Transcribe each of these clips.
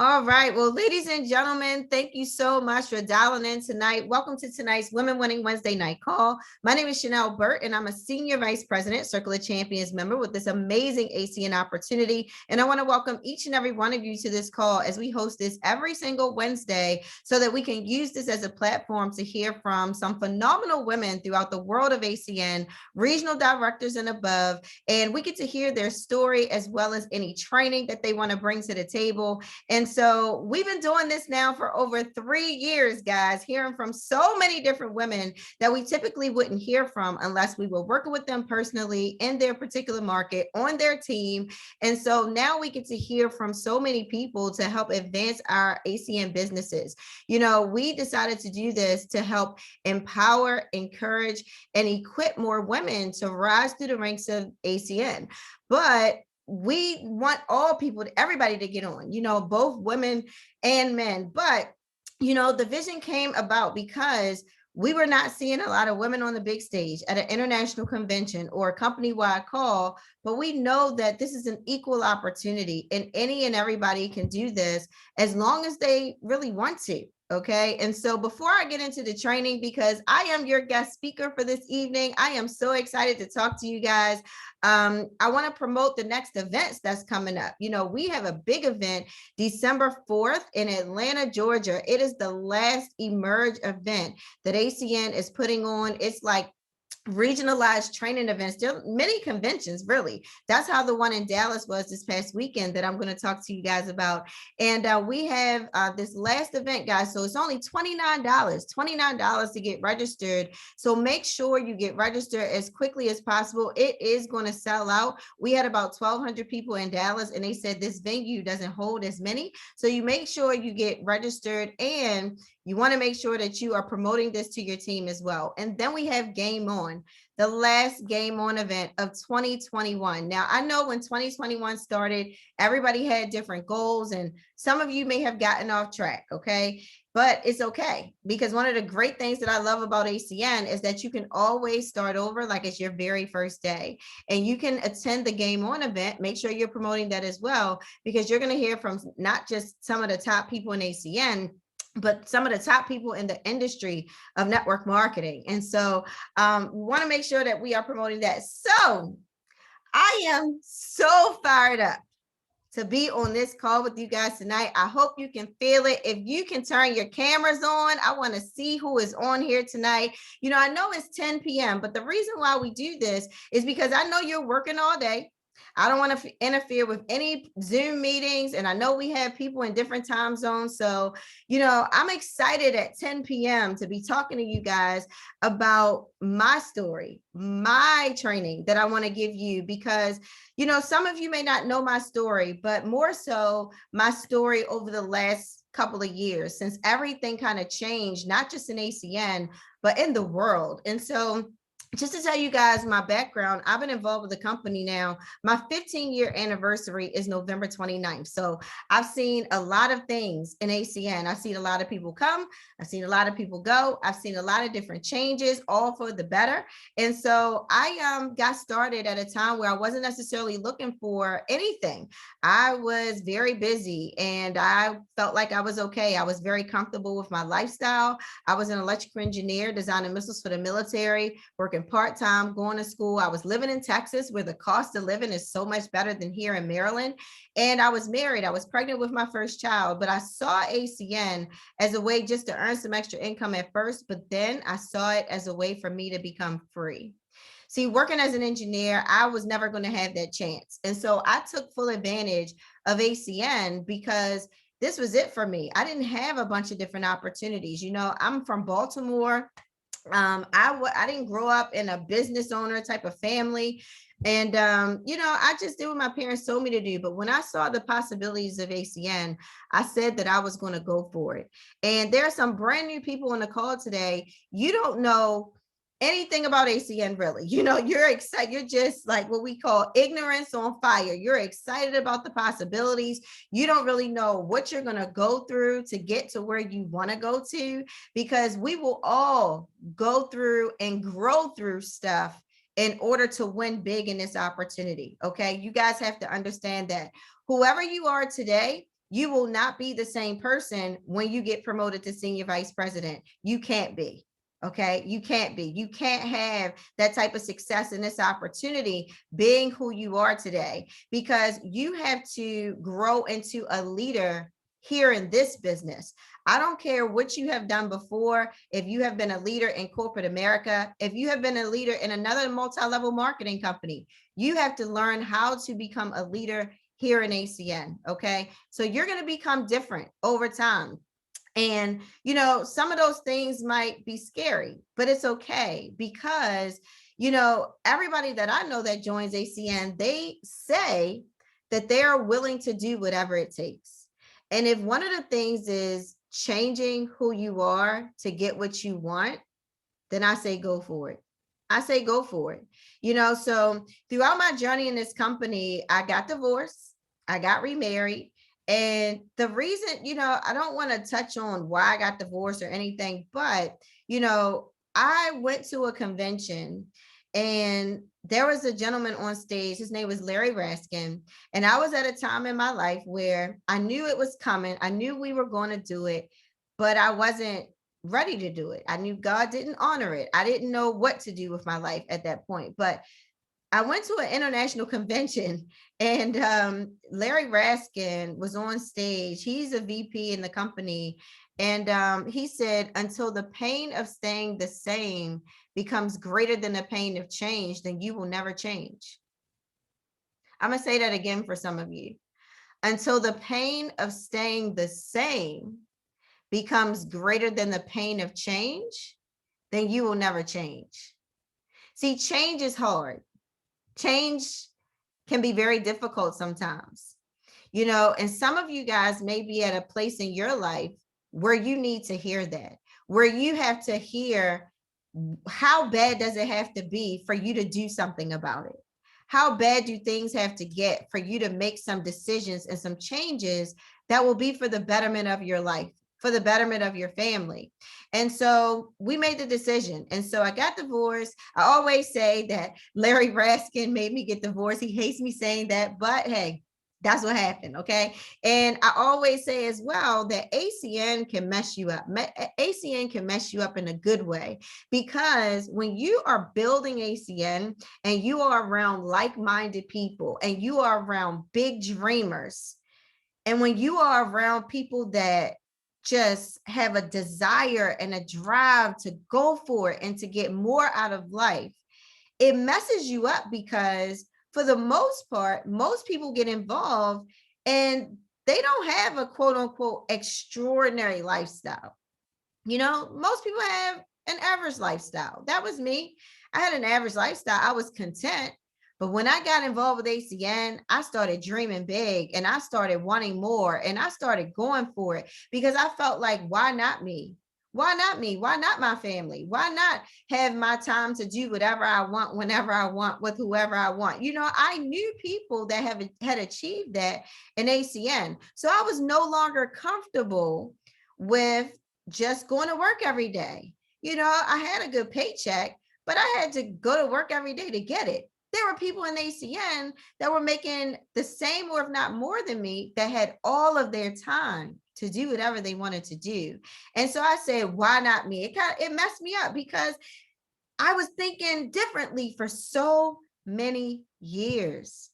All right. Well, ladies and gentlemen, thank you so much for dialing in tonight. Welcome to tonight's Women Winning Wednesday night call. My name is Chanelle Burt, and I'm a Senior Vice President, Circle of Champions member with this amazing ACN opportunity. And I want to welcome each and every one of you to this call as we host this every single Wednesday so that we can use this as a platform to hear from some phenomenal women throughout the world of ACN, regional directors and above. And we get to hear their story as well as any training that they want to bring to the table. And so we've been doing this now for over 3 years, guys, hearing from so many different women that we typically wouldn't hear from unless we were working with them personally in their particular market, on their team. And so now we get to hear from so many people to help advance our ACN businesses. You know, we decided to do this to help empower, encourage, and equip more women to rise through the ranks of ACN. But we want all people, everybody to get on, you know, both women and men. But, you know, the vision came about because we were not seeing a lot of women on the big stage at an international convention or a company-wide call, but we know that this is an equal opportunity and any and everybody can do this as long as they really want to. Okay. And so before I get into the training, because I am your guest speaker for this evening, I am so excited to talk to you guys. I want to promote the next events that's coming up. You know, we have a big event December 4th in Atlanta, Georgia. It is the last Emerge event that ACN is putting on. It's like regionalized training events. There are many conventions, really. That's how the one in Dallas was this past weekend that I'm going to talk to you guys about. And we have this last event, guys. So it's only $29 to get registered. So make sure you get registered as quickly as possible. It is going to sell out. We had about 1,200 people in Dallas, and they said this venue doesn't hold as many. So you make sure you get registered, and you want to make sure that you are promoting this to your team as well. And then we have Game On, the last Game On event of 2021. Now, I know when 2021 started, everybody had different goals, and some of you may have gotten off track, okay? But it's okay, because one of the great things that I love about ACN is that you can always start over like it's your very first day. And you can attend the Game On event. Make sure you're promoting that as well, because you're going to hear from not just some of the top people in ACN, but some of the top people in the industry of network marketing. And so we want to make sure that we are promoting that. So I am so fired up to be on this call with you guys tonight. I hope you can feel it. If you can turn your cameras on, I want to see who is on here tonight. You know, I know it's 10 p.m., but the reason why we do this is because I know you're working all day. I don't want to interfere with any Zoom meetings. And I know we have people in different time zones. So, you know, I'm excited at 10 p.m. to be talking to you guys about my story, my training that I want to give you, because, you know, some of you may not know my story, but more so my story over the last couple of years since everything kind of changed, not just in ACN, but in the world. And so just to tell you guys my background, I've been involved with the company now. My 15-year anniversary is November 29th. So I've seen a lot of things in ACN. I've seen a lot of people come. I've seen a lot of people go. I've seen a lot of different changes, all for the better. And so I got started at a time where I wasn't necessarily looking for anything. I was very busy and I felt like I was okay. I was very comfortable with my lifestyle. I was an electrical engineer designing missiles for the military, working part-time, going to school. I was living in Texas where the cost of living is so much better than here in Maryland. And I was married. I was pregnant with my first child, but I saw ACN as a way just to earn some extra income at first, but then I saw it as a way for me to become free. See, working as an engineer, I was never going to have that chance. And so I took full advantage of ACN because this was it for me. I didn't have a bunch of different opportunities. You know, I'm from Baltimore. I didn't grow up in a business owner type of family. And, you know, I just did what my parents told me to do. But when I saw the possibilities of ACN, I said that I was going to go for it. And there are some brand new people on the call today. You don't know anything about ACN, really. You know, you're excited. You're just like what we call ignorance on fire. You're excited about the possibilities. You don't really know what you're going to go through to get to where you want to go to, because we will all go through and grow through stuff in order to win big in this opportunity. Okay. You guys have to understand that whoever you are today, You will not be the same person when you get promoted to senior vice president. You can't be. Okay, you can't be. You can't have that type of success in this opportunity being who you are today, because you have to grow into a leader here in this business. I don't care what you have done before. If you have been a leader in corporate America, if you have been a leader in another multi-level marketing company, you have to learn how to become a leader here in ACN. Okay, so you're going to become different over time. And, you know, some of those things might be scary, but it's okay, because, you know, everybody that I know that joins ACN, they say that they are willing to do whatever it takes. And if one of the things is changing who you are to get what you want, then I say go for it. I say go for it. You know, so throughout my journey in this company, I got divorced, I got remarried. And the reason, you know, I don't want to touch on why I got divorced or anything, but, you know, I went to a convention and there was a gentleman on stage. His name was Larry Raskin. And I was at a time in my life where I knew it was coming. I knew we were going to do it, but I wasn't ready to do it. I knew God didn't honor it. I didn't know what to do with my life at that point. But I went to an international convention and Larry Raskin was on stage. He's a VP in the company. And he said, until the pain of staying the same becomes greater than the pain of change, then you will never change. I'm going to say that again for some of you. Until the pain of staying the same becomes greater than the pain of change, then you will never change. See, change is hard. Change can be very difficult sometimes, you know, and some of you guys may be at a place in your life where you need to hear that, where you have to hear, how bad does it have to be for you to do something about it? How bad do things have to get for you to make some decisions and some changes that will be for the betterment of your life, for the betterment of your family? And so we made the decision. And so I got divorced. I always say that Larry Raskin made me get divorced. He hates me saying that, but hey, that's what happened. Okay. And I always say as well that ACN can mess you up. ACN can mess you up in a good way, because when you are building ACN and you are around like-minded people and you are around big dreamers, and when you are around people that just have a desire and a drive to go for it and to get more out of life, it messes you up, because for the most part, most people get involved and they don't have a quote unquote extraordinary lifestyle. You know, most people have an average lifestyle. That was me. I had an average lifestyle. I was content. But when I got involved with ACN, I started dreaming big and I started wanting more and I started going for it, because I felt like, why not me? Why not me? Why not my family? Why not have my time to do whatever I want, whenever I want, with whoever I want? You know, I knew people that had achieved that in ACN. So I was no longer comfortable with just going to work every day. You know, I had a good paycheck, but I had to go to work every day to get it. There were people in ACN that were making the same or if not more than me, that had all of their time to do whatever they wanted to do. And so I said, why not me? It messed me up, because I was thinking differently for so many years.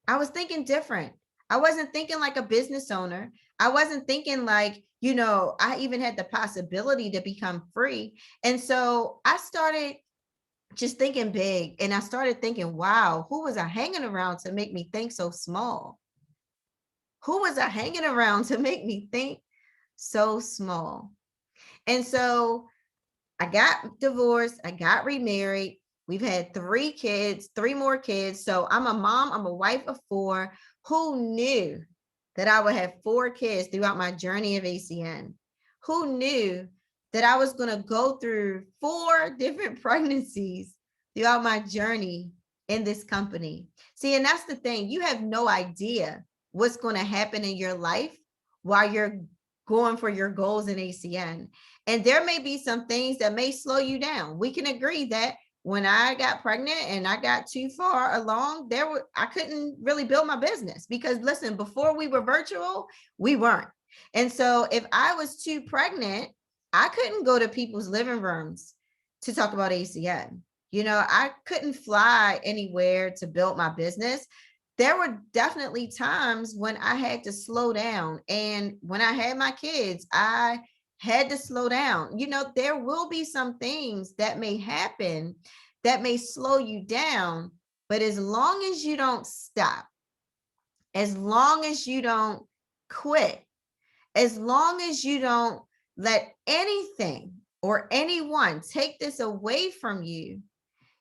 I was thinking different. I wasn't thinking like a business owner. I wasn't thinking like, you know, I even had the possibility to become free. And so I started just thinking big. And I started thinking, wow, who was I hanging around to make me think so small? Who was I hanging around to make me think so small? And so I got divorced. I got remarried. We've had 3 kids, 3 more kids. So I'm a mom. I'm a wife of 4. Who knew that I would have 4 kids throughout my journey of ACN? Who knew that I was going to go through 4 different pregnancies throughout my journey in this company? See, and that's the thing. You have no idea what's going to happen in your life while you're going for your goals in ACN. And there may be some things that may slow you down. We can agree that when I got pregnant and I got too far along, I couldn't really build my business because listen, before we were virtual, we weren't. And so if I was too pregnant, I couldn't go to people's living rooms to talk about ACN. I couldn't fly anywhere to build my business. There were definitely times when I had to slow down. And when I had my kids, I had to slow down. There will be some things that may happen that may slow you down, but as long as you don't stop, as long as you don't quit, as long as you don't let anything or anyone take this away from you,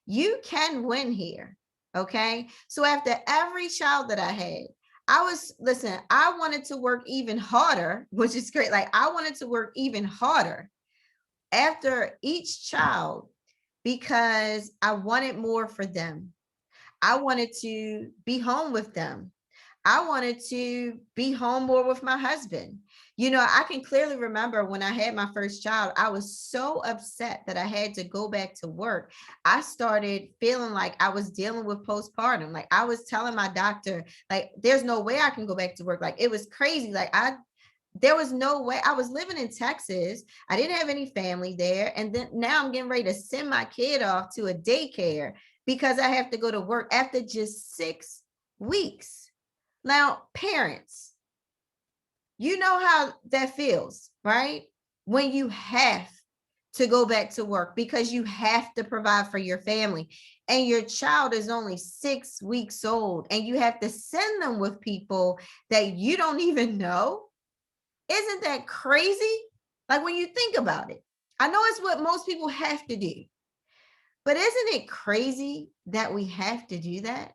you can win here. Okay. So after every child that I had, I wanted to work even harder, which is great. Like I wanted to work even harder after each child because I wanted more for them. I wanted to be home with them. I wanted to be home more with my husband. I can clearly remember when I had my first child, I was so upset that I had to go back to work. I started feeling like I was dealing with postpartum. Like I was telling my doctor, like, there's no way I can go back to work. Like it was crazy. There was no way. I was living in Texas. I didn't have any family there. And then now I'm getting ready to send my kid off to a daycare because I have to go to work after just 6 weeks. Now, parents, you know how that feels, right? When you have to go back to work because you have to provide for your family and your child is only 6 weeks old and you have to send them with people that you don't even know. Isn't that crazy? Like when you think about it, I know it's what most people have to do, but isn't it crazy that we have to do that?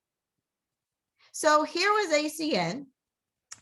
So here was ACN.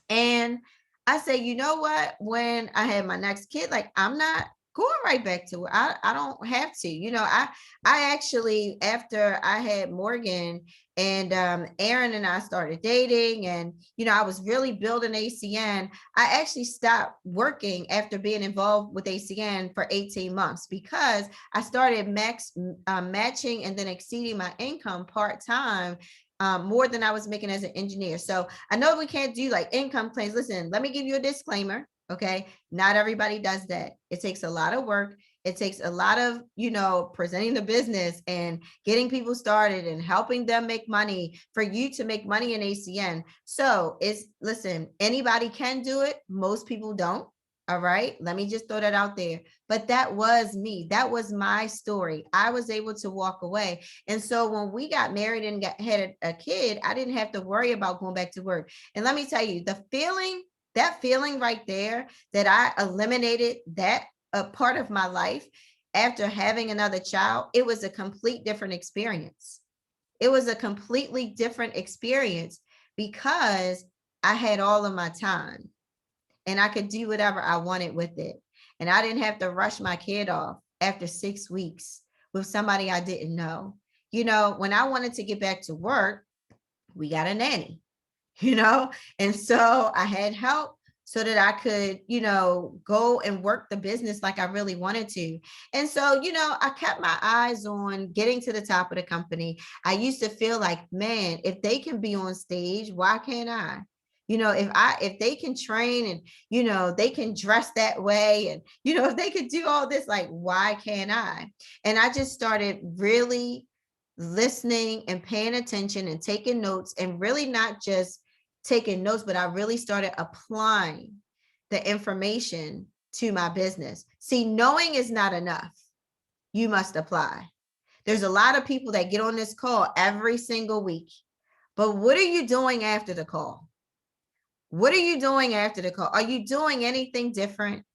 And I say, you know what? When I had my next kid, like I'm not going right back to it. I don't have to. I actually, after I had Morgan and Aaron and I started dating and, I was really building ACN. I actually stopped working after being involved with ACN for 18 months because I started matching and then exceeding my income part-time more than I was making as an engineer. So I know we can't do like income claims. Listen, let me give you a disclaimer. Okay. Not everybody does that. It takes a lot of work. It takes a lot of, presenting the business and getting people started and helping them make money for you to make money in ACN. So listen, anybody can do it. Most people don't. All right. Let me just throw that out there. But that was me. That was my story. I was able to walk away. And so when we got married and had a kid, I didn't have to worry about going back to work. And let me tell you, that feeling right there that I eliminated that a part of my life after having another child, it was a complete different experience. It was a completely different experience because I had all of my time. And I could do whatever I wanted with it. And I didn't have to rush my kid off after 6 weeks with somebody I didn't know. When I wanted to get back to work, we got a nanny, and so I had help so that I could, go and work the business like I really wanted to. And so, I kept my eyes on getting to the top of the company. I used to feel like, man, if they can be on stage, why can't I? If they can train and, they can dress that way and, if they could do all this, like, why can't I? And I just started really listening and paying attention and taking notes and really not just taking notes, but I really started applying the information to my business. See, knowing is not enough. You must apply. There's a lot of people that get on this call every single week, but what are you doing after the call? What are you doing after the call? Are you doing anything different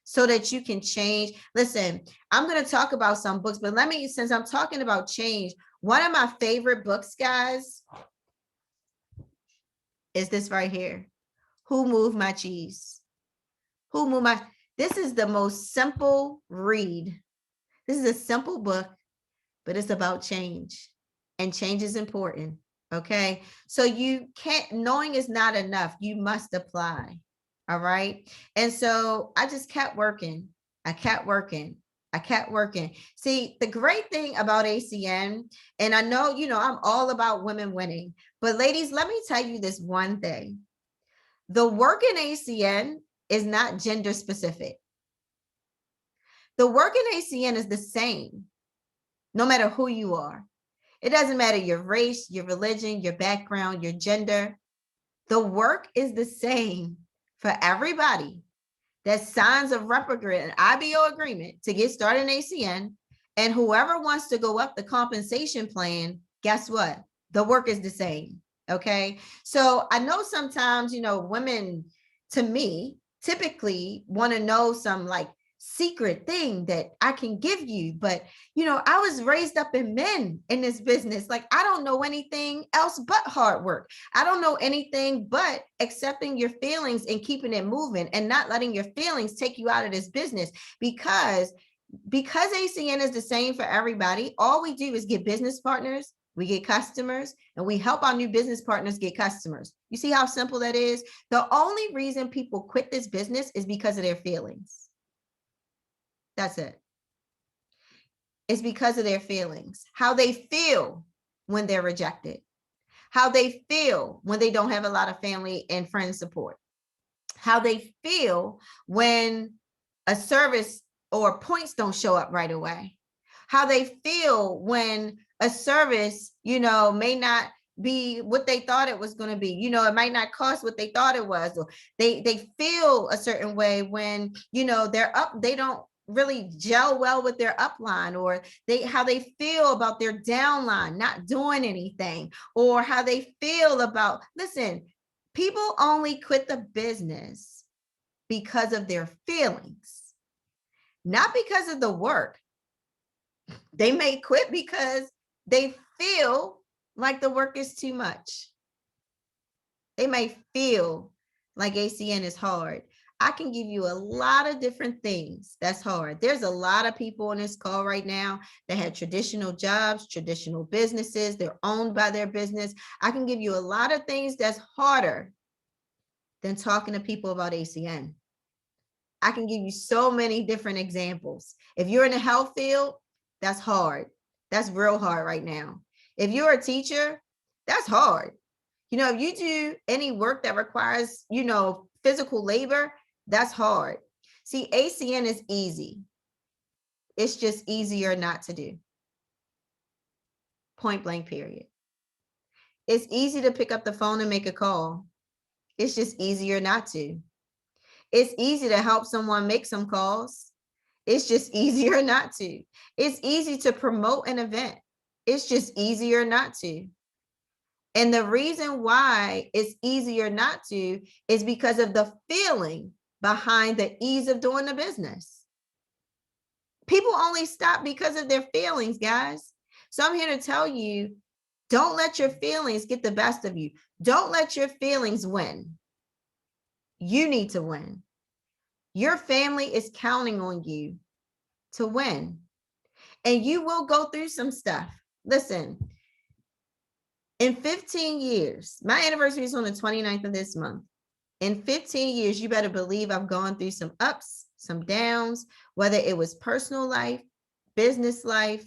so that you can change? Listen, I'm going to talk about some books, but since I'm talking about change, one of my favorite books, guys, is this right here. Who Moved My Cheese? This is the most simple read. This is a simple book, but it's about change, and change is important. Okay. So knowing is not enough. You must apply. All right. And so I just kept working. I kept working. I kept working. See, the great thing about ACN, and I know, I'm all about women winning, but ladies, let me tell you this one thing. The work in ACN is not gender specific. The work in ACN is the same, no matter who you are. It doesn't matter your race, your religion, your background, your gender. The work is the same for everybody that signs a an IBO agreement to get started in ACN. And whoever wants to go up the compensation plan, guess what? The work is the same. Okay. So I know sometimes, women, to me, typically want to know some like secret thing that I can give you. But, I was raised up in men in this business. Like, I don't know anything else but hard work. I don't know anything but accepting your feelings and keeping it moving and not letting your feelings take you out of this business, because ACN is the same for everybody. All we do is get business partners, we get customers, and we help our new business partners get customers. You see how simple that is? The only reason people quit this business is because of their feelings. That's it. It's because of their feelings, how they feel when they're rejected, how they feel when they don't have a lot of family and friend support, how they feel when a service or points don't show up right away, how they feel when a service, may not be what they thought it was going to be. It might not cost what they thought it was, or they feel a certain way when, they're up, they don't really gel well with their upline, or how they feel about their downline not doing anything, or how they feel about, listen, people only quit the business because of their feelings, not because of the work. They may quit because they feel like the work is too much. They may feel like ACN is hard. I can give you a lot of different things that's hard. There's a lot of people on this call right now that have traditional jobs, traditional businesses. They're owned by their business. I can give you a lot of things that's harder than talking to people about ACN. I can give you so many different examples. If you're in the health field, that's hard. That's real hard right now. If you're a teacher, that's hard. If you do any work that requires, physical labor, that's hard. See, ACN is easy. It's just easier not to do. Point blank, period. It's easy to pick up the phone and make a call. It's just easier not to. It's easy to help someone make some calls. It's just easier not to. It's easy to promote an event. It's just easier not to. And the reason why it's easier not to is because of the feeling behind the ease of doing the business. People only stop because of their feelings, guys. So I'm here to tell you, don't let your feelings get the best of you. Don't let your feelings win. You need to win. Your family is counting on you to win. And you will go through some stuff. Listen, in 15 years, my anniversary is on the 29th of this month. In 15 years, you better believe I've gone through some ups, some downs, whether it was personal life, business life,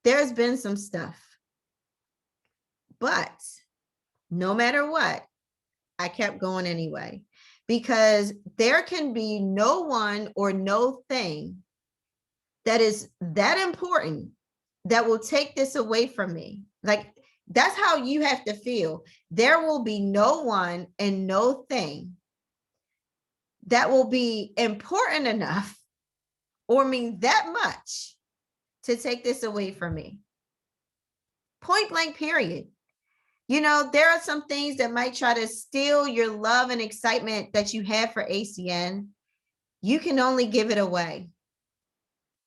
there's been some stuff. But no matter what, I kept going anyway, because there can be no one or no thing that is that important that will take this away from me. Like, that's how you have to feel. There will be no one and no thing that will be important enough or mean that much to take this away from me. Point blank, period. There are some things that might try to steal your love and excitement that you have for ACN. You can only give it away.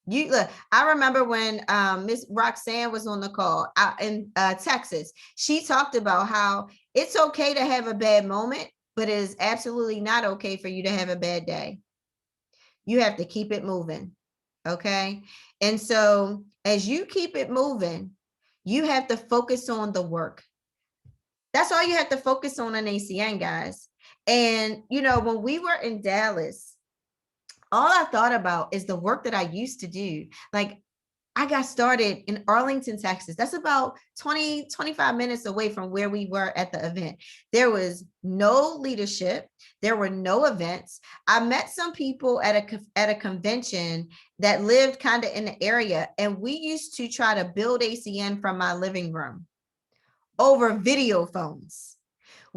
Look, I remember when Miss Roxanne was on the call out in Texas. She talked about how it's okay to have a bad moment, but it is absolutely not okay for you to have a bad day. You have to keep it moving. Okay. And so as you keep it moving, you have to focus on the work. That's all you have to focus on ACN, guys. And, when we were in Dallas, all I thought about is the work that I used to do. Like, I got started in Arlington, Texas. That's about 20, 25 minutes away from where we were at the event. There was no leadership. There were no events. I met some people at a convention that lived kind of in the area, and we used to try to build ACN from my living room over video phones.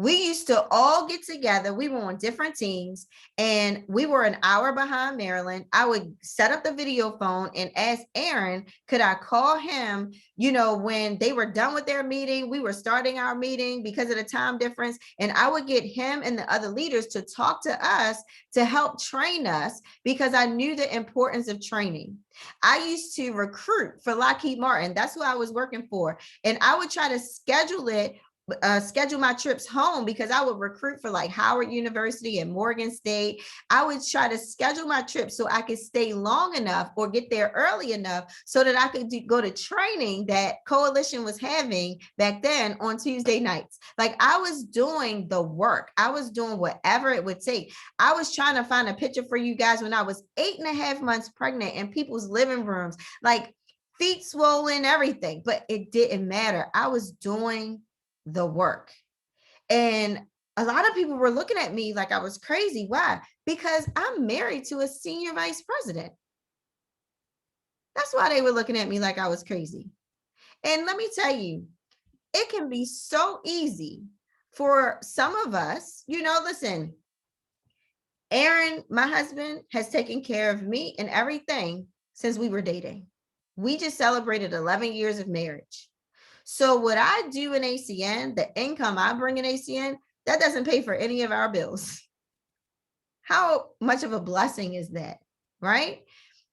We used to all get together. We were on different teams, and we were an hour behind Maryland. I would set up the video phone and ask Aaron, could I call him, when they were done with their meeting? We were starting our meeting because of the time difference. And I would get him and the other leaders to talk to us to help train us, because I knew the importance of training. I used to recruit for Lockheed Martin. That's who I was working for. And I would try to schedule my trips home, because I would recruit for like Howard University and Morgan State. I would try to schedule my trips so I could stay long enough or get there early enough so that I could go to training that Coalition was having back then on Tuesday nights. Like, I was doing the work. I was doing whatever it would take. I was trying to find a picture for you guys when I was 8.5 months pregnant in people's living rooms, like feet swollen, everything, but it didn't matter. I was doing the work. And a lot of people were looking at me like I was crazy. Why? Because I'm married to a senior vice president. That's why they were looking at me like I was crazy. And let me tell you, it can be so easy for some of us, listen, Aaron, my husband, has taken care of me and everything since we were dating. We just celebrated 11 years of marriage. So what I do in ACN, the income I bring in ACN, that doesn't pay for any of our bills. How much of a blessing is that, right?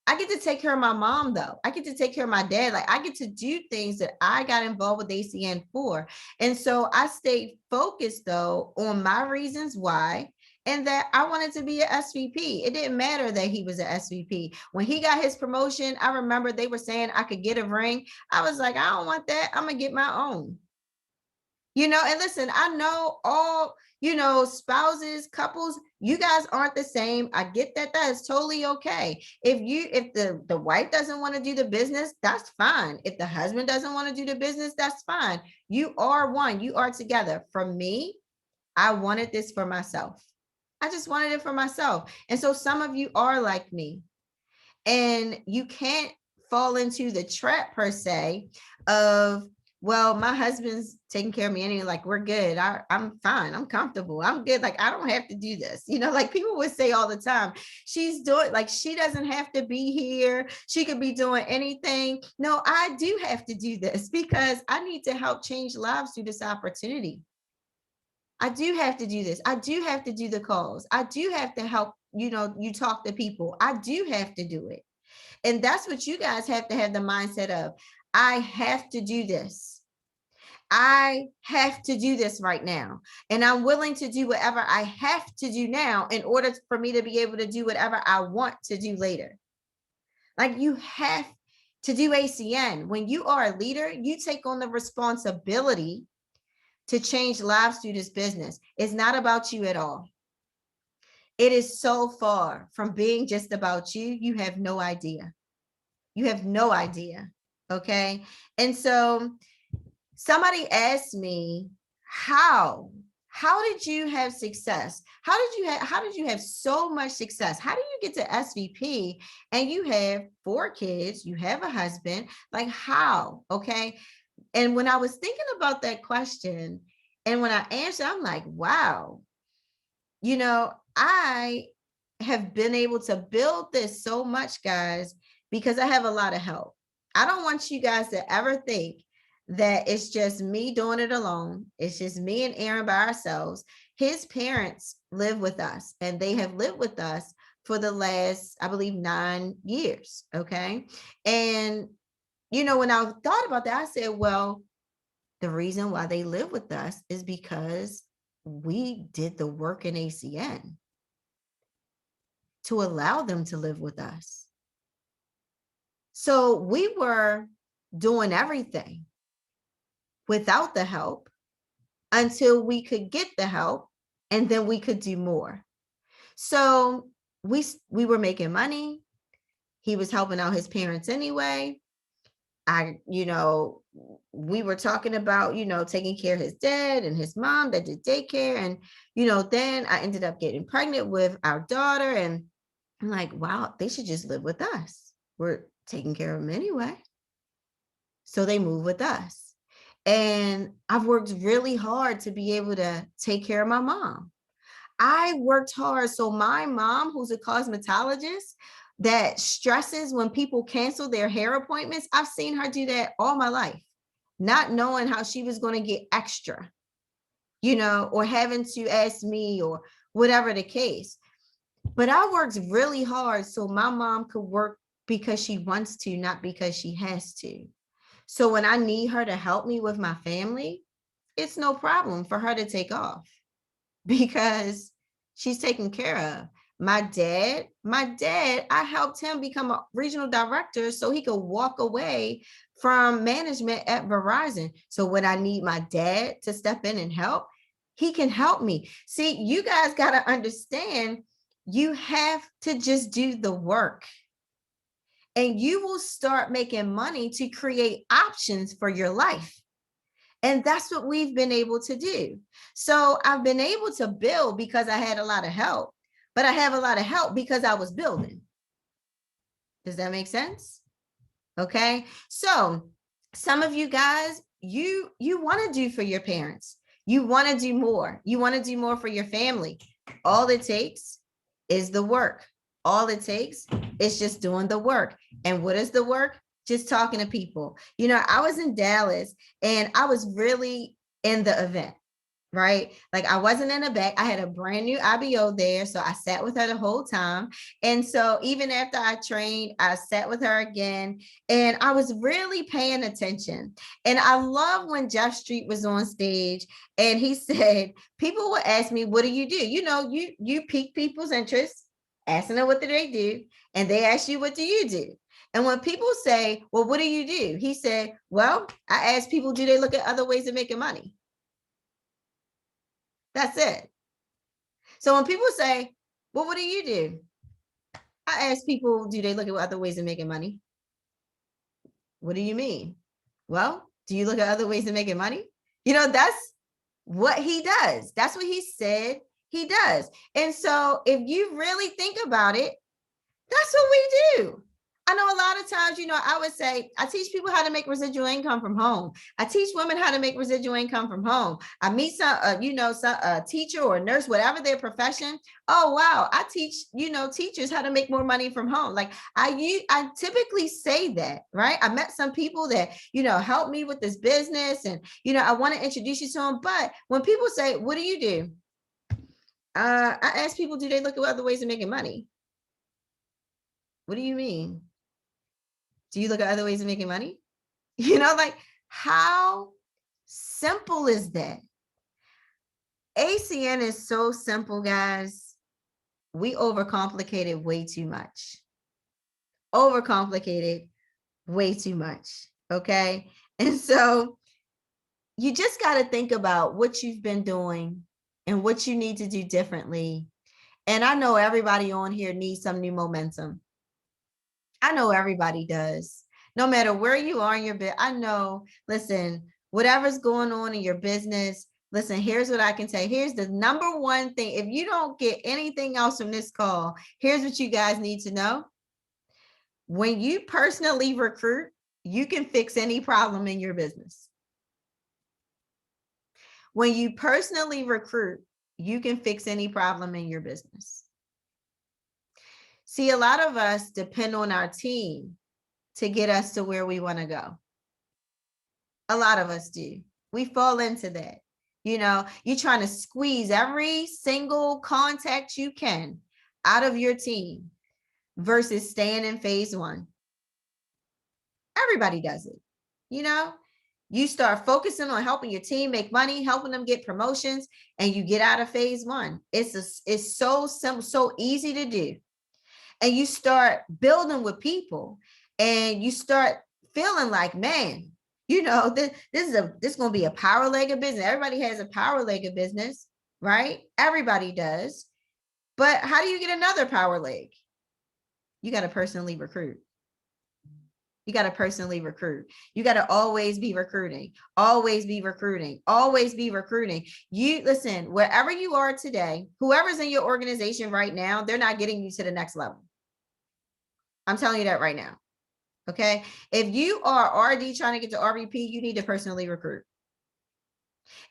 I get to take care of my mom, though. I get to take care of my dad. Like, I get to do things that I got involved with ACN for. And so I stayed focused, though, on my reasons why, and that I wanted to be an SVP. It didn't matter that he was an SVP. When he got his promotion, I remember they were saying I could get a ring. I was like, I don't want that. I'm going to get my own. And listen, I know all, spouses, couples, you guys aren't the same. I get that. That is totally okay. If the wife doesn't want to do the business, that's fine. If the husband doesn't want to do the business, that's fine. You are one. You are together. For me, I wanted this for myself. I just wanted it for myself. And so some of you are like me, and you can't fall into the trap per se of, well, my husband's taking care of me anyway. Like, we're good. I'm fine. I'm comfortable. I'm good. Like, I don't have to do this. Like people would say all the time, she's doing, like, she doesn't have to be here. She could be doing anything. No, I do have to do this because I need to help change lives through this opportunity. I do have to do this. I do have to do the calls. I do have to help, you talk to people. I do have to do it. And that's what you guys have to have the mindset of. I have to do this. I have to do this right now. And I'm willing to do whatever I have to do now in order for me to be able to do whatever I want to do later. Like, you have to do ACN. When you are a leader, you take on the responsibility to change lives through this business. It's not about you at all. It is so far from being just about you. You have no idea. You have no idea. Okay. And so somebody asked me, how did you have success? How did you have so much success? How do you get to SVP and you have 4 kids, you have a husband? Like, how? Okay. And when I was thinking about that question, and when I answered, I'm like, wow, I have been able to build this so much, guys, because I have a lot of help. I don't want you guys to ever think that it's just me doing it alone. It's just me and Aaron by ourselves. His parents live with us, and they have lived with us for the last, I believe, 9 years. Okay. And, when I thought about that, I said, well, the reason why they live with us is because we did the work in ACN to allow them to live with us. So we were doing everything without the help until we could get the help, and then we could do more. So we were making money. He was helping out his parents anyway. We were talking about, taking care of his dad and his mom that did daycare. And, then I ended up getting pregnant with our daughter. And I'm like, wow, they should just live with us. We're taking care of them anyway. So they moved with us. And I've worked really hard to be able to take care of my mom. I worked hard. So my mom, who's a cosmetologist, that stresses when people cancel their hair appointments, I've seen her do that all my life, not knowing how she was going to get extra, or having to ask me or whatever the case. But I worked really hard so my mom could work because she wants to, not because she has to. So when I need her to help me with my family, it's no problem for her to take off because she's taken care of. My dad, I helped him become a regional director so he could walk away from management at Verizon. So when I need my dad to step in and help, he can help me. See, you guys got to understand, you have to just do the work. And you will start making money to create options for your life. And that's what we've been able to do. So I've been able to build because I had a lot of help, but I have a lot of help because I was building. Does that make sense? Okay. So some of you guys, you want to do for your parents. You want to do more. You want to do more for your family. All it takes is the work. All it takes is just doing the work. And what is the work? Just talking to people. I was in Dallas and I was really in the event, right? Like I wasn't in the back. I had a brand new IBO there. So I sat with her the whole time. And so even after I trained, I sat with her again and I was really paying attention. And I love when Jeff Street was on stage and he said, people would ask me, what do? You pique people's interest, asking them what do they do. And they ask you, what do you do? And when people say, well, what do you do? He said, well, I ask people, do they look at other ways of making money? That's it. So when people say, well, what do you do? I ask people, do they look at other ways of making money? What do you mean? Well, do you look at other ways of making money? That's what he does. That's what he said he does. And so if you really think about it, that's what we do. I know a lot of times, I would say, I teach people how to make residual income from home. I teach women how to make residual income from home. I meet some, a teacher or a nurse, whatever their profession. Oh, wow. I teach, teachers how to make more money from home. Like I typically say that, right? I met some people that, help me with this business and, I want to introduce you to them. But when people say, what do you do? I ask people, do they look at other ways of making money? What do you mean? Do you look at other ways of making money? Like how simple is that? ACN is so simple, guys. We overcomplicate it way too much. Overcomplicated way too much. Okay. And so you just got to think about what you've been doing and what you need to do differently. And I know everybody on here needs some new momentum. I know everybody does. No matter where you are in your business, I know, listen, whatever's going on in your business, listen, here's what I can tell you. Here's the number one thing. If you don't get anything else from this call, here's what you guys need to know. When you personally recruit, you can fix any problem in your business. When you personally recruit, you can fix any problem in your business. See, a lot of us depend on our team to get us to where we want to go. A lot of us do. We fall into that. You're trying to squeeze every single contact you can out of your team versus staying in phase one. Everybody does it. You start focusing on helping your team make money, helping them get promotions, and you get out of phase one. It's so simple, so easy to do. And you start building with people and you start feeling like, man, this is going to be a power leg of business. Everybody has a power leg of business, right? Everybody does. But how do you get another power leg? You got to personally recruit. You got to personally recruit. You got to always be recruiting, always be recruiting, always be recruiting. You listen, wherever you are today, whoever's in your organization right now, they're not getting you to the next level. I'm telling you that right now. Okay. If you are RD trying to get to RVP, you need to personally recruit.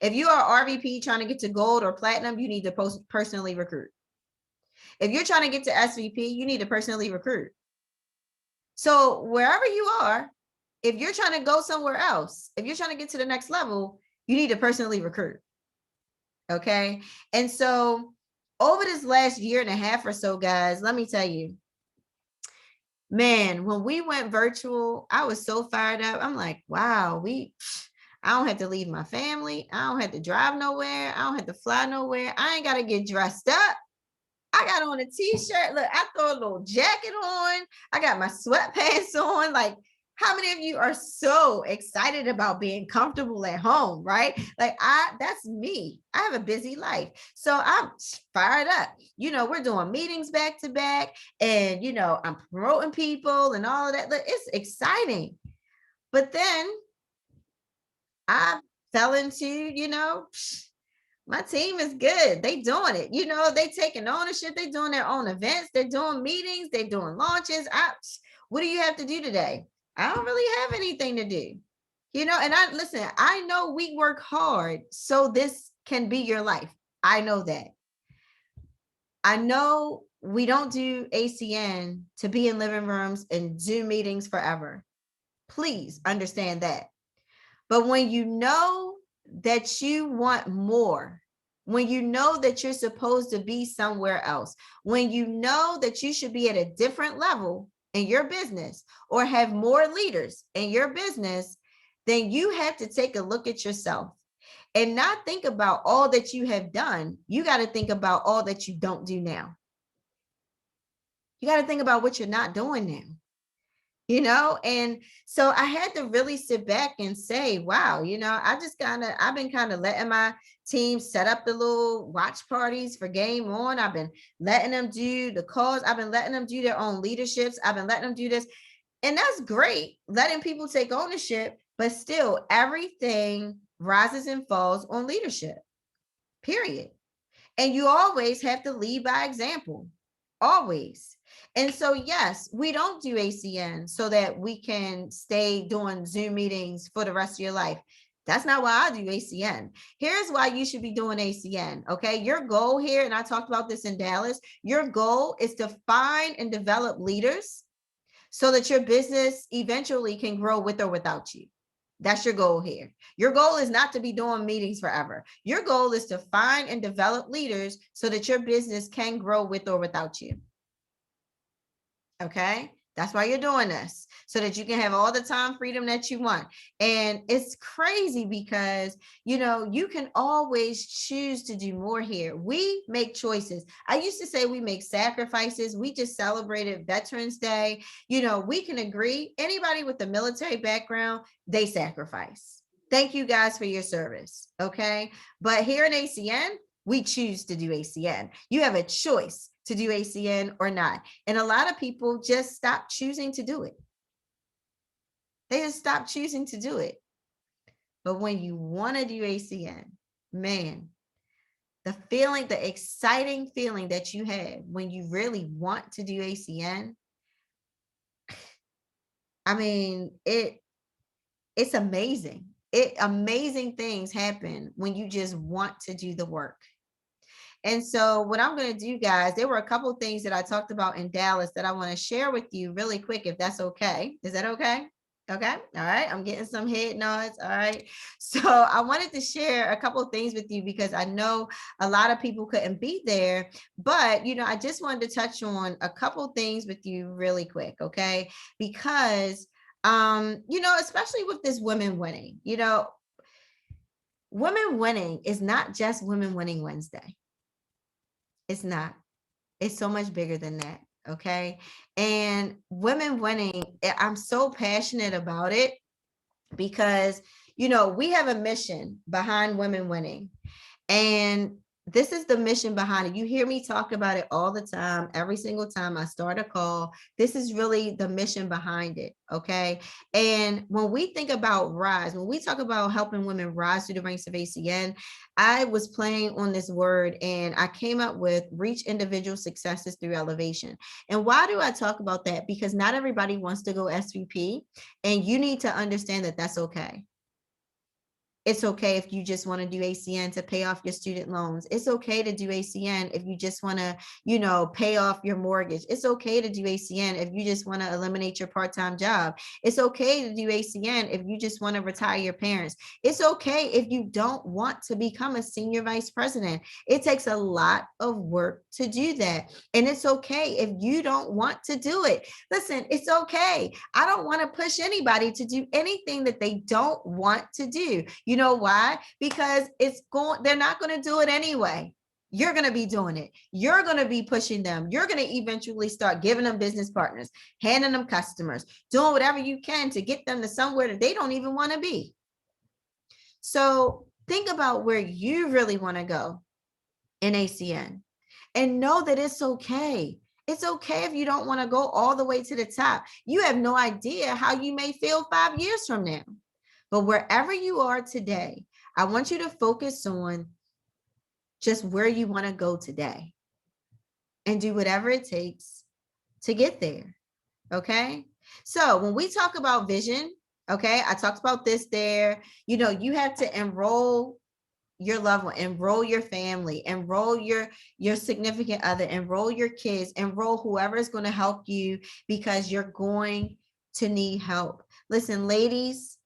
If you are RVP trying to get to gold or platinum, you need to personally recruit. If you're trying to get to SVP, you need to personally recruit. So wherever you are, if you're trying to go somewhere else, if you're trying to get to the next level, you need to personally recruit. Okay. And so over this last year and a half or so, guys, let me tell you, man, when we went virtual, I was so fired up. I'm like, wow, I don't have to leave my family. I don't have to drive nowhere. I don't have to fly nowhere. I ain't got to get dressed up. I got on a t-shirt. Look, I throw a little jacket on. I got my sweatpants on. Like, how many of you are so excited about being comfortable at home, right? Like, that's me. I have a busy life. So I'm fired up. You know, we're doing meetings back to back, and, you know, I'm promoting people and all of that. Look, it's exciting. But then I fell into, you know, my team is good. They doing it. You know, they taking ownership. They doing their own events. They're doing meetings. They're doing launches. What do you have to do today? I don't really have anything to do. You know, and I know we work hard so this can be your life. I know that. I know we don't do ACN to be in living rooms and Zoom meetings forever. Please understand that. But when you know that you want more, when you know that you're supposed to be somewhere else, when you know that you should be at a different level in your business or have more leaders in your business, then you have to take a look at yourself and not think about all that you have done. You got to think about all that you don't do now. You got to think about what you're not doing now. You know, and so I had to really sit back and say, wow, you know, I've been kind of letting my team set up the little watch parties for Game On. I've been letting them do the calls. I've been letting them do their own leaderships. I've been letting them do this. And that's great, letting people take ownership, but still everything rises and falls on leadership, period. And you always have to lead by example, always. And so, yes, we don't do ACN so that we can stay doing Zoom meetings for the rest of your life. That's not why I do ACN. Here's why you should be doing ACN, okay? Your goal here, and I talked about this in Dallas, your goal is to find and develop leaders so that your business eventually can grow with or without you. That's your goal here. Your goal is not to be doing meetings forever. Your goal is to find and develop leaders so that your business can grow with or without you. Okay. That's why you're doing this, so that you can have all the time freedom that you want. And it's crazy because, you know, you can always choose to do more here. We make choices. I used to say we make sacrifices. We just celebrated Veterans Day. You know, we can agree. Anybody with a military background, they sacrifice. Thank you guys for your service. Okay. But here in ACN, we choose to do ACN. You have a choice to do ACN or not. And a lot of people just stop choosing to do it. They just stop choosing to do it. But when you want to do ACN, man, the feeling, the exciting feeling that you have when you really want to do ACN, I mean, it's amazing. Amazing things happen when you just want to do the work. And so what I'm going to do, guys, there were a couple of things that I talked about in Dallas that I want to share with you really quick, if that's okay. Is that okay? Okay. All right. I'm getting some head nods. All right. So I wanted to share a couple of things with you because I know a lot of people couldn't be there, but, you know, I just wanted to touch on a couple of things with you really quick. Okay. Because, you know, especially with this women winning, you know, women winning is not just Women Winning Wednesday. It's not. It's so much bigger than that. Okay. And women winning, I'm so passionate about it because, you know, we have a mission behind women winning. And This is the mission behind it. You hear me talk about it all the time. Every single time I start a call, this is really the mission behind it. Okay. And when we think about rise, when we talk about helping women rise through the ranks of ACN, I was playing on this word and I came up with reach individual successes through elevation. And why do I talk about that? Because not everybody wants to go SVP, and you need to understand that that's okay. It's okay if you just want to do ACN to pay off your student loans. It's okay to do ACN if you just want to, pay off your mortgage. It's okay to do ACN if you just want to eliminate your part-time job. It's okay to do ACN if you just want to retire your parents. It's okay if you don't want to become a senior vice president. It takes a lot of work to do that. And it's okay if you don't want to do it. Listen, it's okay. I don't want to push anybody to do anything that they don't want to do. You know why? Because they're not going to do it anyway. You're going to be doing it. You're going to be pushing them. You're going to eventually start giving them business partners, handing them customers, doing whatever you can to get them to somewhere that they don't even want to be. So think about where you really want to go in ACN and know that it's okay. It's okay if you don't want to go all the way to the top. You have no idea how you may feel 5 years from now. But wherever you are today, I want you to focus on just where you want to go today and do whatever it takes to get there. Okay. So when we talk about vision, okay, I talked about this there. You have to enroll your loved one, enroll your family, enroll your significant other, enroll your kids, enroll whoever is going to help you, because you're going to need help. Listen, ladies,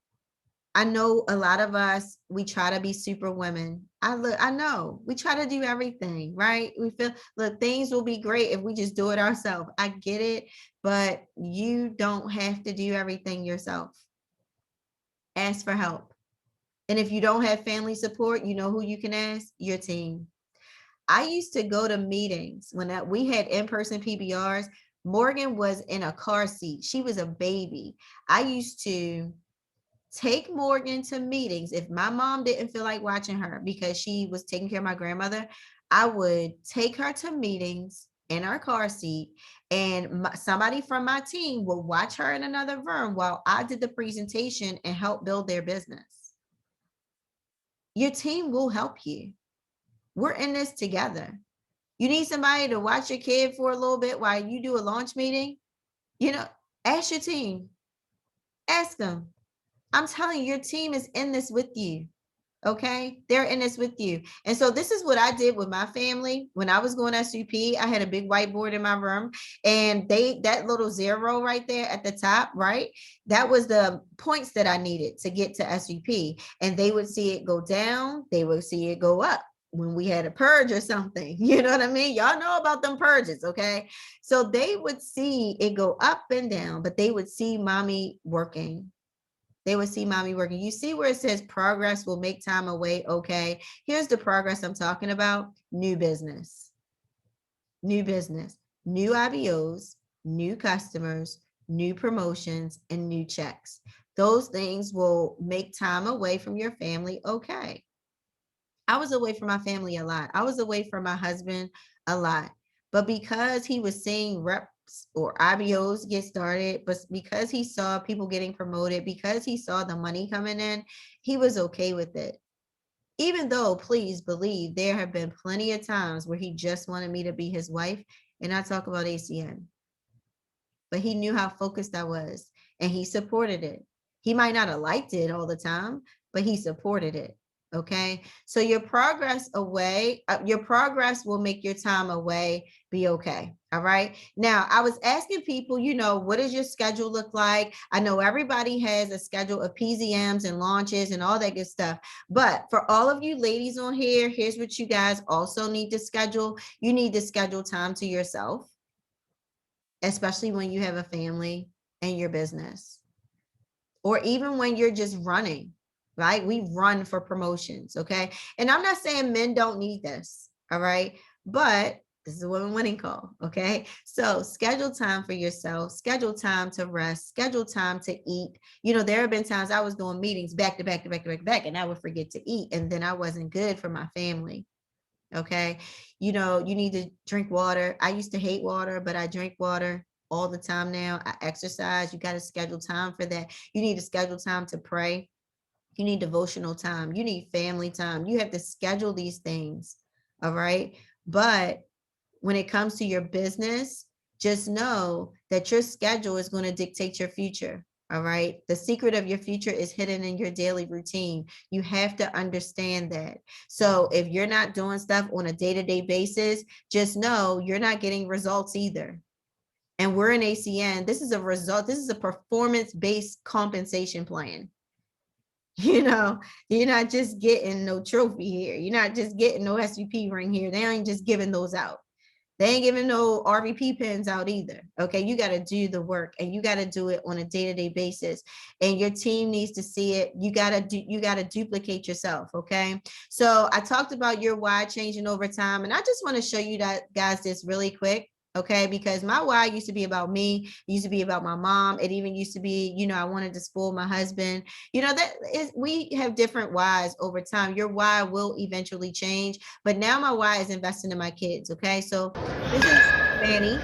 I know a lot of us, we try to be super women. I know we try to do everything, right? We feel, look, things will be great if we just do it ourselves. I get it, but you don't have to do everything yourself. Ask for help. And if you don't have family support, you know who you can ask? Your team. I used to go to meetings when we had in-person PBRs. Morgan was in a car seat. She was a baby. I used to take Morgan to meetings. If my mom didn't feel like watching her because she was taking care of my grandmother, I would take her to meetings in her car seat, and somebody from my team would watch her in another room while I did the presentation and help build their business. Your team will help you. We're in this together. You need somebody to watch your kid for a little bit while you do a launch meeting? Ask your team. Ask them. I'm telling you, your team is in this with you. Okay. They're in this with you. And so this is what I did with my family. When I was going SVP, I had a big whiteboard in my room, and that little 0 right there at the top, right? That was the points that I needed to get to SVP. And they would see it go down. They would see it go up when we had a purge or something. You know what I mean? Y'all know about them purges. Okay. So they would see it go up and down, but they would see mommy working. They would see mommy working. You see where it says progress will make time away? Okay. Here's the progress I'm talking about. New business, new IBOs, new customers, new promotions, and new checks. Those things will make time away from your family. Okay. I was away from my family a lot. I was away from my husband a lot. But because he was seeing reps or IBOs get started, but because he saw people getting promoted, because he saw the money coming in, he was okay with it. Even though, please believe, there have been plenty of times where he just wanted me to be his wife, and I talk about ACN. But he knew how focused I was, and he supported it. He might not have liked it all the time, but he supported it. Okay. So your progress will make your time away be okay. All right. Now, I was asking people, what does your schedule look like? I know everybody has a schedule of PZMs and launches and all that good stuff. But for all of you ladies on here, here's what you guys also need to schedule. You need to schedule time to yourself, especially when you have a family and your business, or even when you're just running. Right? We run for promotions. Okay. And I'm not saying men don't need this. All right. But this is a women winning call. Okay. So schedule time for yourself, schedule time to rest, schedule time to eat. There have been times I was doing meetings back to back to back to back to back, and I would forget to eat. And then I wasn't good for my family. Okay. You know, you need to drink water. I used to hate water, but I drink water all the time now. I exercise. You got to schedule time for that. You need to schedule time to pray. You need devotional time. You need family time. You have to schedule these things. All right. But when it comes to your business, just know that your schedule is going to dictate your future. All right. The secret of your future is hidden in your daily routine. You have to understand that. So if you're not doing stuff on a day-to-day basis, just know you're not getting results either. And we're in ACN. This is a result. This is a performance-based compensation plan. You know, you're not just getting no trophy here. You're not just getting no SVP ring here. They ain't just giving those out. They ain't giving no RVP pins out either. Okay. You got to do the work, and you got to do it on a day-to-day basis. And your team needs to see it. You got to duplicate yourself. Okay. So I talked about your why changing over time. And I just want to show you that, guys, this really quick. Okay, because my why used to be about me. It used to be about my mom. It even used to be, you know, I wanted to spoil my husband. You know, that is, we have different whys over time. Your why will eventually change, but now my why is investing in my kids. Okay, so this is Fanny.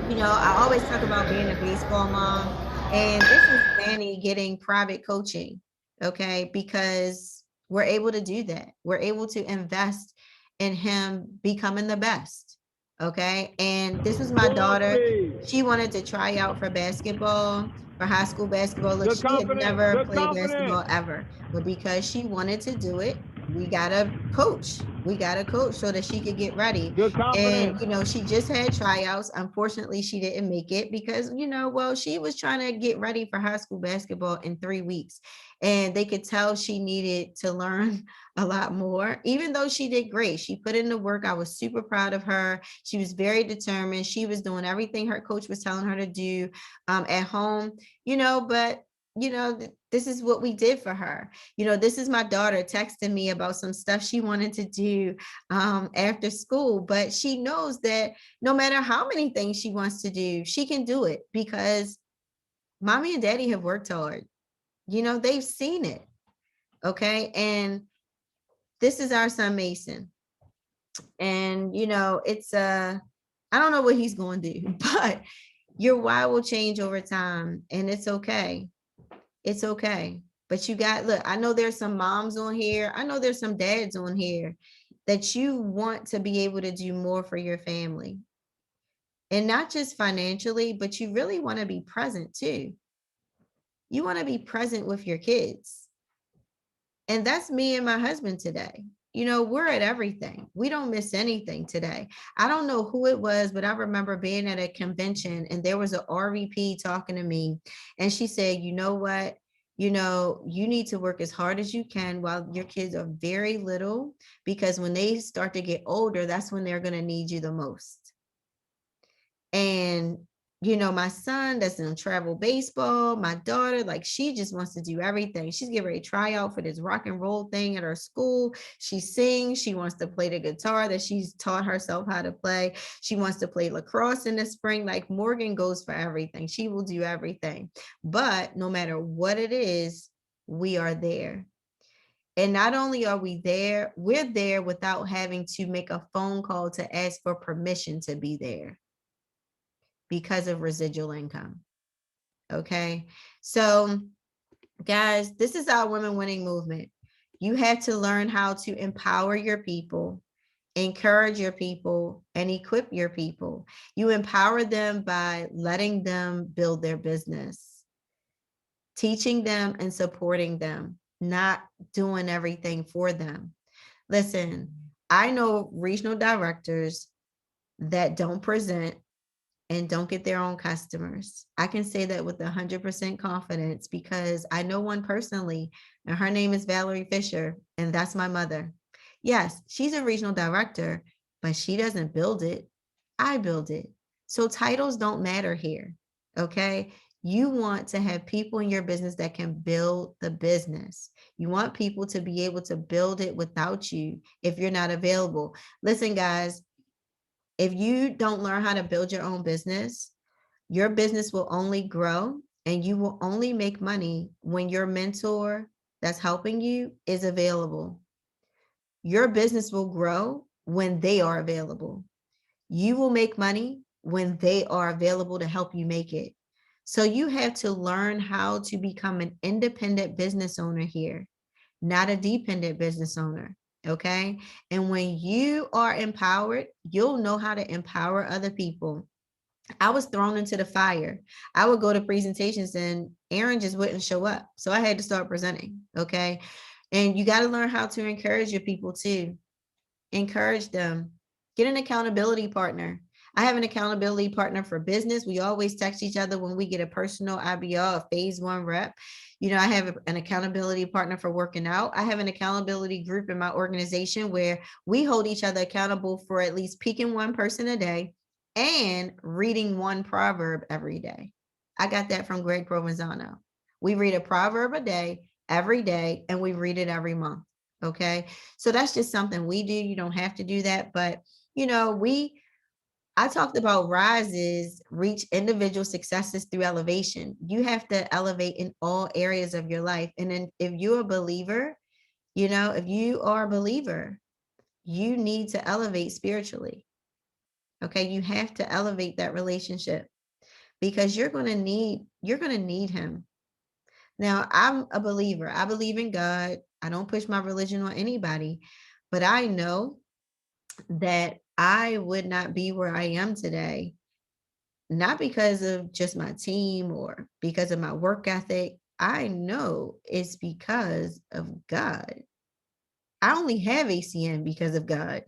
You know, I always talk about being a baseball mom, and this is Fanny getting private coaching. Okay, because we're able to do that. We're able to invest in him becoming the best. Okay, and this was my daughter. She wanted to try out for basketball, for high school basketball. Look, she had never played basketball ever, but because she wanted to do it, we got a coach. We got a coach so that she could get ready. And, you know, she just had tryouts. Unfortunately, she didn't make it because, you know, well, she was trying to get ready for high school basketball in 3 weeks. And they could tell she needed to learn a lot more, even though she did great. She put in the work. I was super proud of her. She was very determined. She was doing everything her coach was telling her to do at home, you know, but you know, this is what we did for her. You know, this is my daughter texting me about some stuff she wanted to do after school, but she knows that no matter how many things she wants to do, she can do it because mommy and daddy have worked hard. You know, they've seen it. Okay. And this is our son, Mason. And, you know, it's, I don't know what he's going to do, but your why will change over time, and it's okay. It's okay. But you got, look, I know there's some moms on here. I know there's some dads on here that you want to be able to do more for your family. And not just financially, but you really want to be present too. You want to be present with your kids. And that's me and my husband today. You know, we're at everything. We don't miss anything today. I don't know who it was, but I remember being at a convention and there was an RVP talking to me. And she said, you know what? You know, you need to work as hard as you can while your kids are very little, because when they start to get older, that's when they're going to need you the most. And you know, my son that's in travel baseball, my daughter, like she just wants to do everything. She's getting ready to try out for this rock and roll thing at her school. She sings. She wants to play the guitar that she's taught herself how to play. She wants to play lacrosse in the spring. Like Morgan goes for everything. She will do everything. But no matter what it is, we are there. And not only are we there, we're there without having to make a phone call to ask for permission to be there, because of residual income. Okay. So, guys, this is our women winning movement. You have to learn how to empower your people, encourage your people, and equip your people. You empower them by letting them build their business, teaching them and supporting them, not doing everything for them. Listen, I know regional directors that don't present and don't get their own customers. I can say that with 100% confidence because I know one personally, and her name is Valerie Fisher, and that's my mother. Yes, she's a regional director, but she doesn't build it. I build it. So titles don't matter here, okay? You want to have people in your business that can build the business. You want people to be able to build it without you if you're not available. Listen, guys, if you don't learn how to build your own business, your business will only grow and you will only make money when your mentor that's helping you is available. Your business will grow when they are available. You will make money when they are available to help you make it. So you have to learn how to become an independent business owner here, not a dependent business owner. Okay. And when you are empowered, you'll know how to empower other people. I was thrown into the fire. I would go to presentations and Aaron just wouldn't show up. So I had to start presenting. Okay. And you got to learn how to encourage your people too. Encourage them. Get an accountability partner. I have an accountability partner for business. We always text each other when we get a personal IBO, a phase 1 rep. I have an accountability partner for working out. I have an accountability group in my organization where we hold each other accountable for at least picking one person a day and reading one proverb every day. I got that from Greg Provenzano. We read a proverb a day, every day, and we read it every month. Okay. So that's just something we do. You don't have to do that. But, I talked about rises, reach individual successes through elevation. You have to elevate in all areas of your life. And then if you're a believer, if you are a believer, you need to elevate spiritually. Okay. You have to elevate that relationship because you're going to need him. Now, I'm a believer. I believe in God. I don't push my religion on anybody, but I know that I would not be where I am today, not because of just my team or because of my work ethic. I know it's because of God. I only have ACN because of God.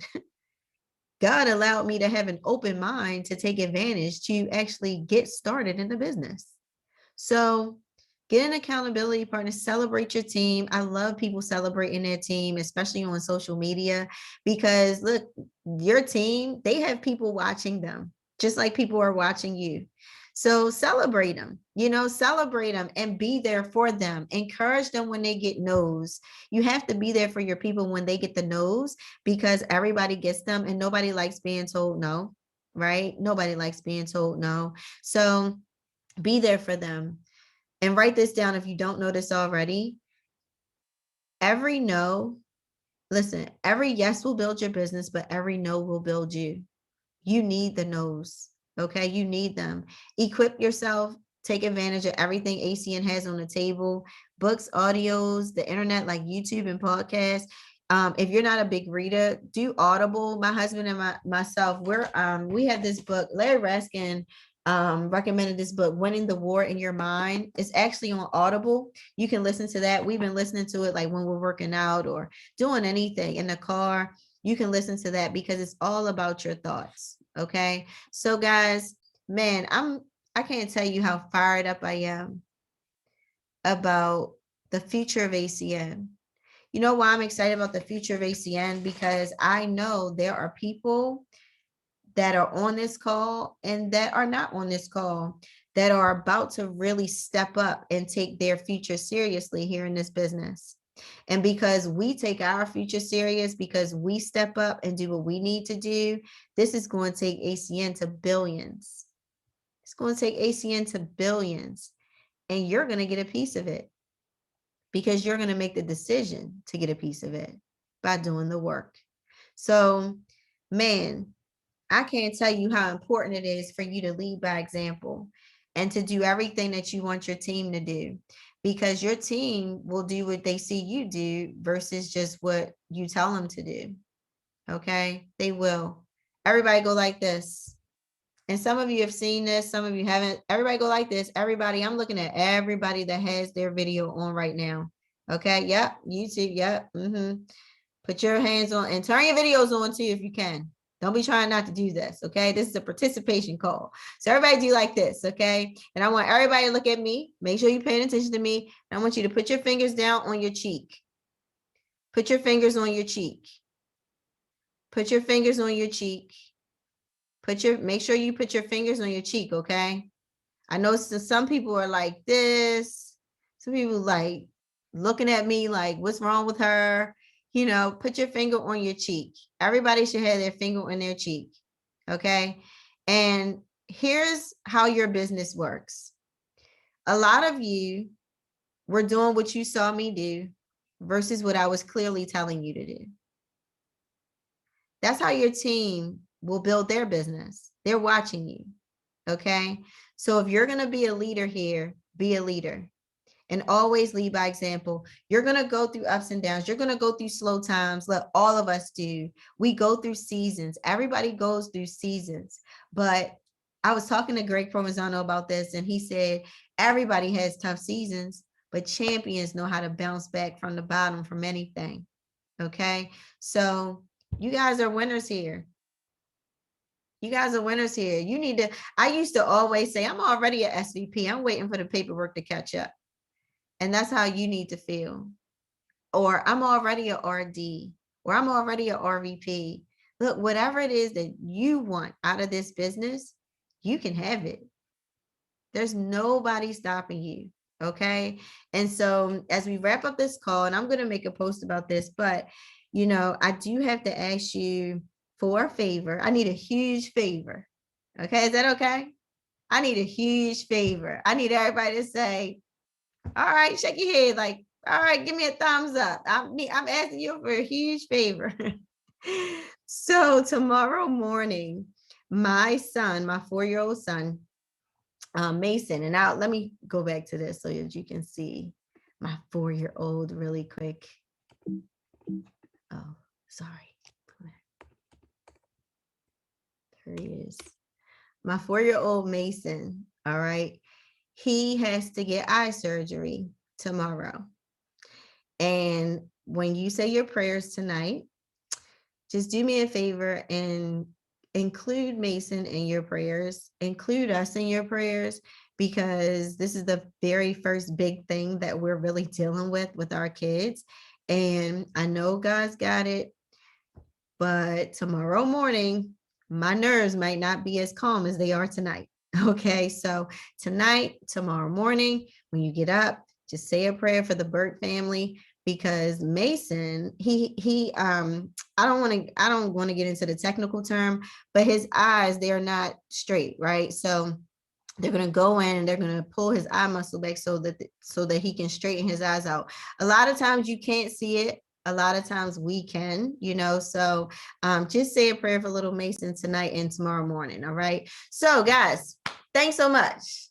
God allowed me to have an open mind to take advantage to actually get started in the business. So get an accountability partner, celebrate your team. I love people celebrating their team, especially on social media, because look, your team, they have people watching them, just like people are watching you. So celebrate them, celebrate them and be there for them. Encourage them when they get no's. You have to be there for your people when they get the no's, because everybody gets them and nobody likes being told no, right? Nobody likes being told no. So be there for them. And write this down if you don't know this already. Every no, listen, every yes will build your business, but every no will build you. You need the no's. Okay. You need them. Equip yourself. Take advantage of everything ACN has on the table: books, audios, the internet like YouTube and podcasts. If you're not a big reader, do Audible. My husband and myself, we have this book. Larry Raskin recommended this book, Winning the War in Your Mind. It's actually on Audible. You can listen to that. We've been listening to it like when we're working out or doing anything in the car. You can listen to that because it's all about your thoughts. Okay. So guys, man, I can't tell you how fired up I am about the future of ACN. You know why I'm excited about the future of ACN? Because I know there are people that are on this call and that are not on this call that are about to really step up and take their future seriously here in this business. And because we take our future serious, because we step up and do what we need to do, this is going to take ACN to billions. It's going to take ACN to billions, and you're going to get a piece of it because you're going to make the decision to get a piece of it by doing the work. So, man, I can't tell you how important it is for you to lead by example and to do everything that you want your team to do, because your team will do what they see you do versus just what you tell them to do. Okay, they will. Everybody go like this. And some of you have seen this, some of you haven't. Everybody go like this. Everybody, I'm looking at everybody that has their video on right now. Okay, yep, YouTube, yep. Put your hands on and turn your videos on too if you can. Don't be trying not to do this, okay? This is a participation call. So everybody do like this, okay? And I want everybody to look at me. Make sure you're paying attention to me. And I want you to put your fingers down on your cheek. Put your fingers on your cheek. Put your fingers on your cheek. Make sure you put your fingers on your cheek, okay? I know some people are like this. Some people like looking at me like, what's wrong with her? Put your finger on your cheek. Everybody should have their finger on their cheek. Okay. And here's how your business works. A lot of you were doing what you saw me do versus what I was clearly telling you to do. That's how your team will build their business. They're watching you. Okay. So if you're going to be a leader here, be a leader. And always lead by example. You're going to go through ups and downs. You're going to go through slow times. Let all of us do. We go through seasons. Everybody goes through seasons. But I was talking to Greg Provenzano about this, and he said, everybody has tough seasons, but champions know how to bounce back from the bottom from anything. Okay. So you guys are winners here. You guys are winners here. You need to, I used to always say, I'm already an SVP. I'm waiting for the paperwork to catch up. And that's how you need to feel. Or I'm already a RD, or I'm already a RVP. Look, whatever it is that you want out of this business, you can have it. There's nobody stopping you. Okay. And so as we wrap up this call, and I'm going to make a post about this, but I do have to ask you for a favor. I need a huge favor. Okay. Is that okay? I need a huge favor. I need everybody to say, all right, shake your head like, all right, give me a thumbs up. I'm asking you for a huge favor. So tomorrow morning, my son, my 4-year-old son, Mason, and now let me go back to this so that you can see my 4-year-old really quick. Oh, sorry. Here he is. My 4-year-old Mason, all right, he has to get eye surgery tomorrow. And when you say your prayers tonight, just do me a favor and include Mason in your prayers, include us in your prayers, because this is the very first big thing that we're really dealing with our kids. And I know God's got it, but tomorrow morning, my nerves might not be as calm as they are tonight. Okay, so tonight, tomorrow morning, when you get up, just say a prayer for the Burt family, because Mason, I don't want to get into the technical term, but his eyes, they are not straight, right? So they're going to go in and they're going to pull his eye muscle back so that he can straighten his eyes out. A lot of times you can't see it. A lot of times we can, so just say a prayer for little Mason tonight and tomorrow morning. All right. So guys, thanks so much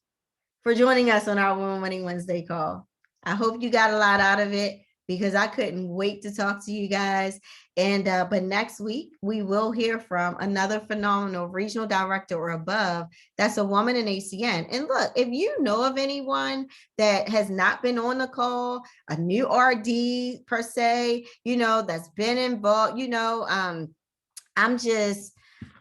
for joining us on our Women Winning Wednesday call. I hope you got a lot out of it, because I couldn't wait to talk to you guys. And but next week, we will hear from another phenomenal regional director or above that's a woman in ACN. And look, if you know of anyone that has not been on the call, a new RD per se, that's been involved, I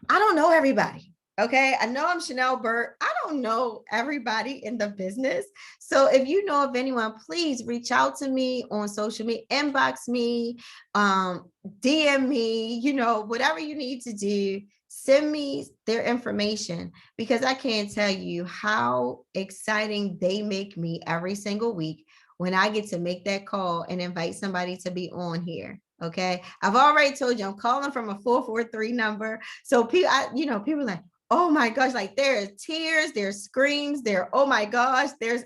don't know everybody. Okay. I know I'm Chanelle Burt. I don't know everybody in the business. So if you know of anyone, please reach out to me on social media, inbox me, DM me, whatever you need to do, send me their information, because I can't tell you how exciting they make me every single week when I get to make that call and invite somebody to be on here. Okay. I've already told you I'm calling from a 443 number. So people are like, oh my gosh, like there's tears, there's screams, oh my gosh, there's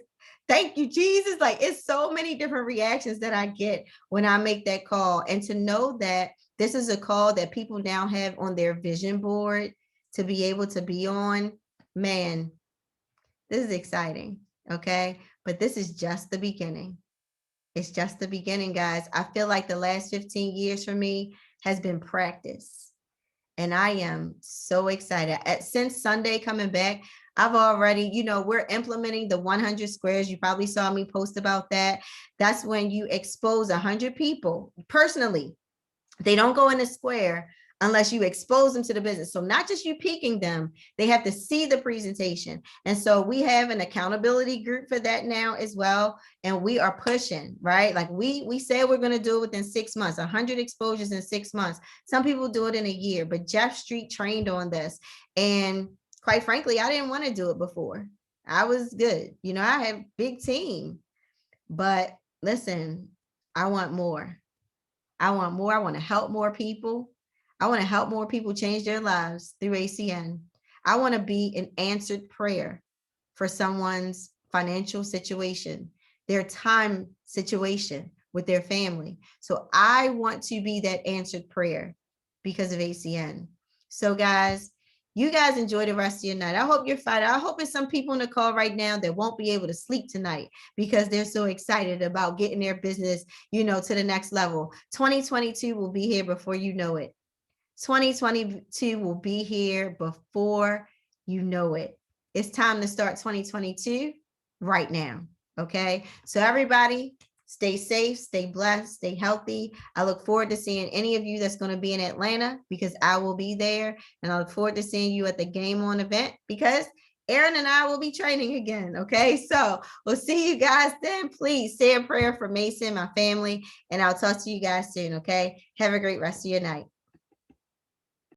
thank you, Jesus. Like it's so many different reactions that I get when I make that call. And to know that this is a call that people now have on their vision board to be able to be on, man, this is exciting. Okay. But this is just the beginning. It's just the beginning, guys. I feel like the last 15 years for me has been practice. And I am so excited. Since Sunday coming back, I've already, we're implementing the 100 squares. You probably saw me post about that. That's when you expose 100 people personally. They don't go in a square unless you expose them to the business. So not just you peeking them, they have to see the presentation. And so we have an accountability group for that now as well. And we are pushing, right? Like we said we're going to do it within 6 months, 100 exposures in 6 months. Some people do it in a year, but Jeff Street trained on this. And quite frankly, I didn't want to do it before. I was good. I have a big team, but listen, I want more. I want more. I want to help more people. I want to help more people change their lives through ACN. I want to be an answered prayer for someone's financial situation, their time situation with their family. So I want to be that answered prayer, because of ACN. So guys, you guys enjoy the rest of your night. I hope you're fine. I hope there's some people in the call right now that won't be able to sleep tonight because they're so excited about getting their business, to the next level. 2022 will be here before you know it. 2022 will be here before you know it. It's time to start 2022 right now. Okay. So everybody, stay safe, stay blessed, stay healthy. I look forward to seeing any of you that's going to be in Atlanta because I will be there. And I look forward to seeing you at the Game On event because Aaron and I will be training again. Okay. So we'll see you guys then. Please say a prayer for Mason, my family, and I'll talk to you guys soon. Okay. Have a great rest of your night.